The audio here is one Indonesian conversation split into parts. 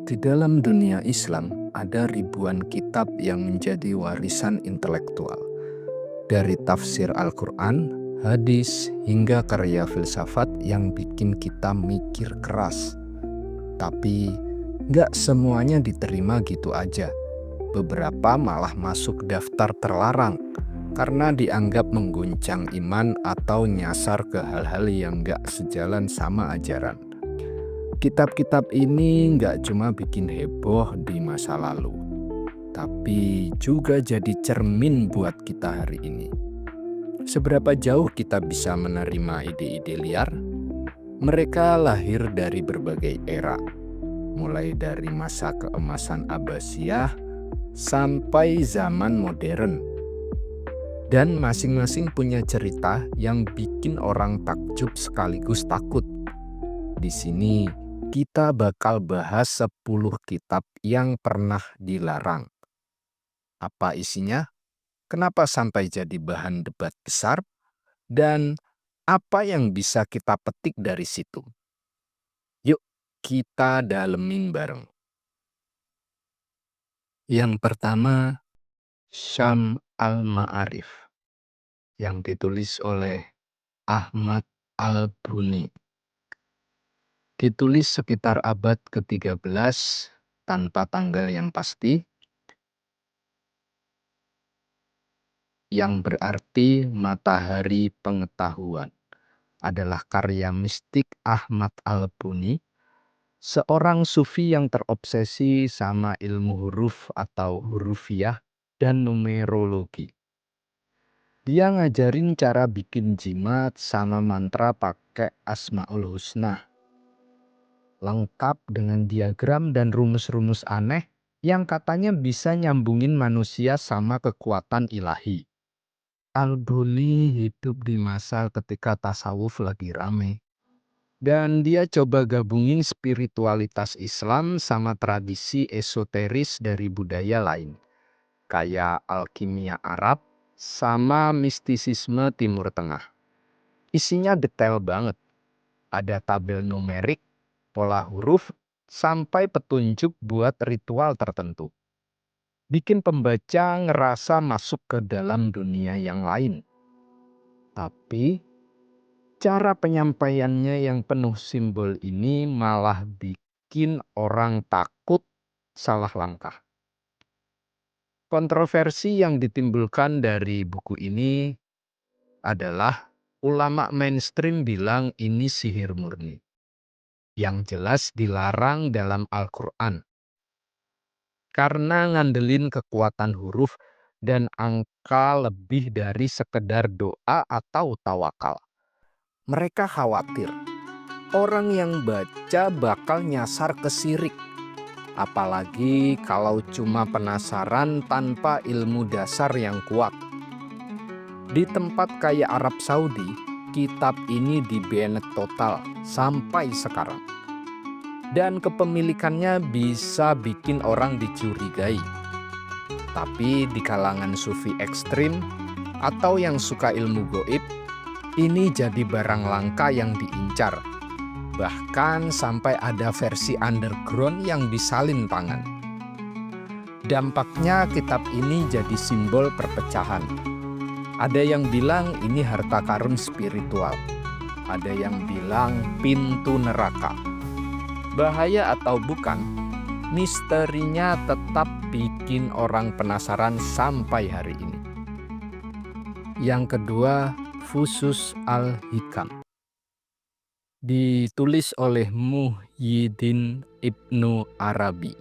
Di dalam dunia Islam, ada ribuan kitab yang menjadi warisan intelektual. Dari tafsir Al-Quran, hadis, hingga karya filsafat yang bikin kita mikir keras. Tapi, nggak semuanya diterima gitu aja. Beberapa malah masuk daftar terlarang karena dianggap mengguncang iman atau nyasar ke hal-hal yang nggak sejalan sama ajaran. Kitab-kitab ini nggak cuma bikin heboh di masa lalu, tapi juga jadi cermin buat kita hari ini. Seberapa jauh kita bisa menerima ide-ide liar? Mereka lahir dari berbagai era, mulai dari masa keemasan Abbasiyah sampai zaman modern. Dan masing-masing punya cerita yang bikin orang takjub sekaligus takut. Di sini kita bakal bahas 10 kitab yang pernah dilarang. Apa isinya? Kenapa sampai jadi bahan debat besar? Dan apa yang bisa kita petik dari situ? Yuk kita dalemin bareng. Yang pertama, Syam al-Ma'arif, yang ditulis oleh Ahmad al-Buni. Ditulis sekitar abad ke-13 tanpa tanggal yang pasti, yang berarti matahari pengetahuan. Adalah karya mistik Ahmad al-Buni, seorang sufi yang terobsesi sama ilmu huruf atau hurufiah dan numerologi. Dia ngajarin cara bikin jimat sama mantra pakai Asmaul Husna, lengkap dengan diagram dan rumus-rumus aneh yang katanya bisa nyambungin manusia sama kekuatan ilahi. Al-Buni hidup di masa ketika tasawuf lagi rame. Dan dia coba gabungin spiritualitas Islam sama tradisi esoteris dari budaya lain. Kayak alkimia Arab sama mistisisme Timur Tengah. Isinya detail banget. Ada tabel numerik, pola huruf, sampai petunjuk buat ritual tertentu. Bikin pembaca ngerasa masuk ke dalam dunia yang lain. Tapi, cara penyampaiannya yang penuh simbol ini malah bikin orang takut salah langkah. Kontroversi yang ditimbulkan dari buku ini adalah ulama mainstream bilang ini sihir murni. Yang jelas dilarang dalam Al-Quran. Karena ngandelin kekuatan huruf dan angka lebih dari sekedar doa atau tawakal. Mereka khawatir orang yang baca bakal nyasar ke syirik. Apalagi kalau cuma penasaran tanpa ilmu dasar yang kuat. Di tempat kayak Arab Saudi, kitab ini di-banned total sampai sekarang. Dan kepemilikannya bisa bikin orang dicurigai. Tapi di kalangan sufi ekstrim atau yang suka ilmu goib, ini jadi barang langka yang diincar. Bahkan sampai ada versi underground yang disalin tangan. Dampaknya kitab ini jadi simbol perpecahan. Ada yang bilang ini harta karun spiritual. Ada yang bilang pintu neraka. Bahaya atau bukan, misterinya tetap bikin orang penasaran sampai hari ini. Yang kedua, Fusus al-Hikam. Ditulis oleh Muhyiddin Ibnu Arabi.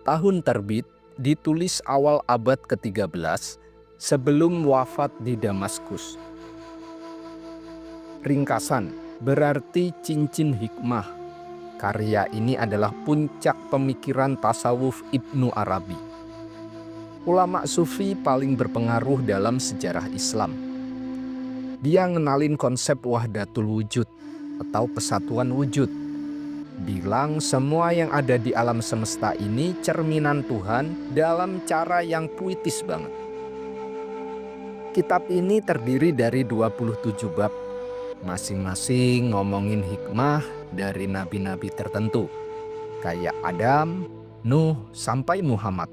Tahun terbit ditulis awal abad ke-13 sebelum wafat di Damaskus. Ringkasan berarti cincin hikmah. Karya ini adalah puncak pemikiran tasawuf Ibnu Arabi. Ulama sufi paling berpengaruh dalam sejarah Islam. Dia ngenalin konsep wahdatul wujud atau kesatuan wujud. Bilang semua yang ada di alam semesta ini cerminan Tuhan dalam cara yang puitis banget. Kitab ini terdiri dari 27 bab. Masing-masing ngomongin hikmah dari nabi-nabi tertentu. Kayak Adam, Nuh sampai Muhammad,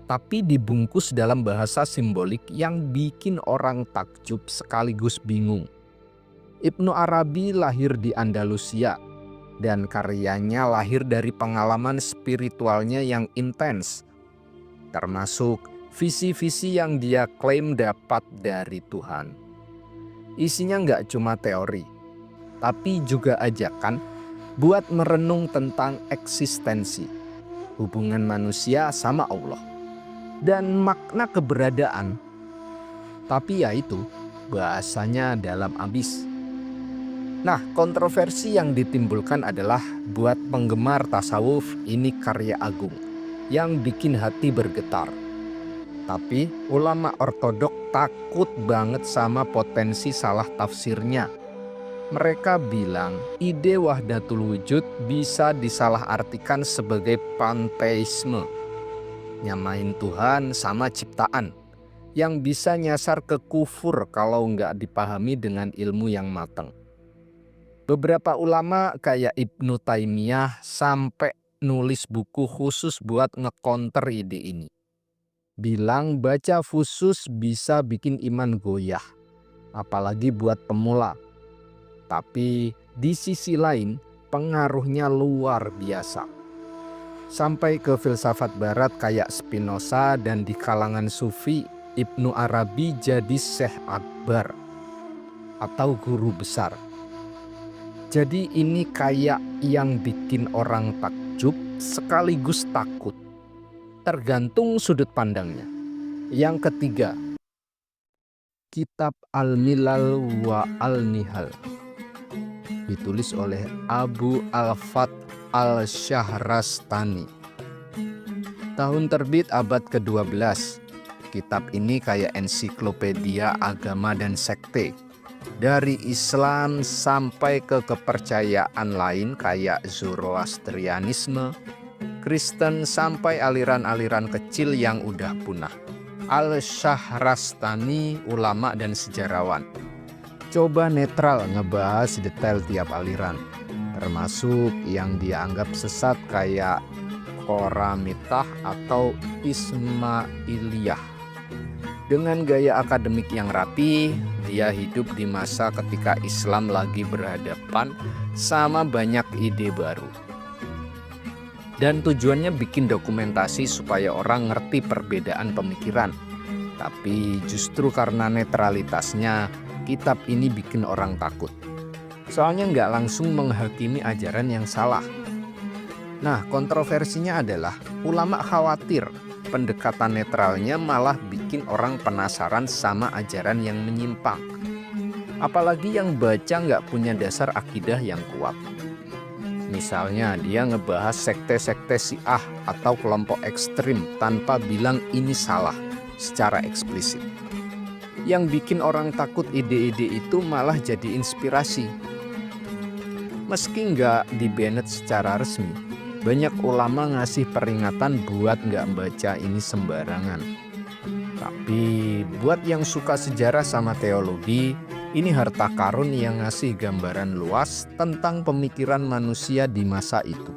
tapi dibungkus dalam bahasa simbolik yang bikin orang takjub sekaligus bingung. Ibnu Arabi lahir di Andalusia, dan karyanya lahir dari pengalaman spiritualnya yang intens, termasuk visi-visi yang dia klaim dapat dari Tuhan. Isinya nggak cuma teori, tapi juga ajakan buat merenung tentang eksistensi, hubungan manusia sama Allah, dan makna keberadaan. Tapi ya itu, bahasanya dalam abis. Nah, kontroversi yang ditimbulkan adalah buat penggemar tasawuf ini karya agung yang bikin hati bergetar. Tapi ulama ortodok takut banget sama potensi salah tafsirnya. Mereka bilang ide wahdatul wujud bisa disalahartikan sebagai panteisme, nyamain Tuhan sama ciptaan, yang bisa nyasar ke kufur kalau nggak dipahami dengan ilmu yang matang. Beberapa ulama kayak Ibnu Taimiyah sampai nulis buku khusus buat ngecounter ide ini. Bilang baca fusus bisa bikin iman goyah, apalagi buat pemula. Tapi di sisi lain pengaruhnya luar biasa. Sampai ke filsafat barat kayak Spinoza, dan di kalangan sufi Ibnu Arabi jadi Syekh Akbar atau guru besar. Jadi ini kayak yang bikin orang takjub sekaligus takut. Tergantung sudut pandangnya. Yang ketiga, Kitab Al-Milal wa Al-Nihal, ditulis oleh Abu Al-Fath Al-Syahrastani. Tahun terbit abad ke-12. Kitab ini kayak ensiklopedia agama dan sekte. Dari Islam sampai ke kepercayaan lain kayak Zoroastrianisme, Kristen sampai aliran-aliran kecil yang udah punah. Al-Syahrastani ulama dan sejarawan. Coba netral ngebahas detail tiap aliran, termasuk yang dianggap sesat kayak Qoramitah atau Ismailiyah. Dengan gaya akademik yang rapi, dia hidup di masa ketika Islam lagi berhadapan sama banyak ide baru. Dan tujuannya bikin dokumentasi supaya orang ngerti perbedaan pemikiran. Tapi justru karena netralitasnya, kitab ini bikin orang takut. Soalnya nggak langsung menghakimi ajaran yang salah. Nah, kontroversinya adalah ulama khawatir pendekatan netralnya malah bikin orang penasaran sama ajaran yang menyimpang. Apalagi yang baca nggak punya dasar akidah yang kuat. Misalnya dia ngebahas sekte-sekte Syiah atau kelompok ekstrim tanpa bilang ini salah secara eksplisit. Yang bikin orang takut ide-ide itu malah jadi inspirasi. Meski nggak di-banned secara resmi, banyak ulama ngasih peringatan buat nggak baca ini sembarangan. Tapi buat yang suka sejarah sama teologi, ini harta karun yang ngasih gambaran luas tentang pemikiran manusia di masa itu.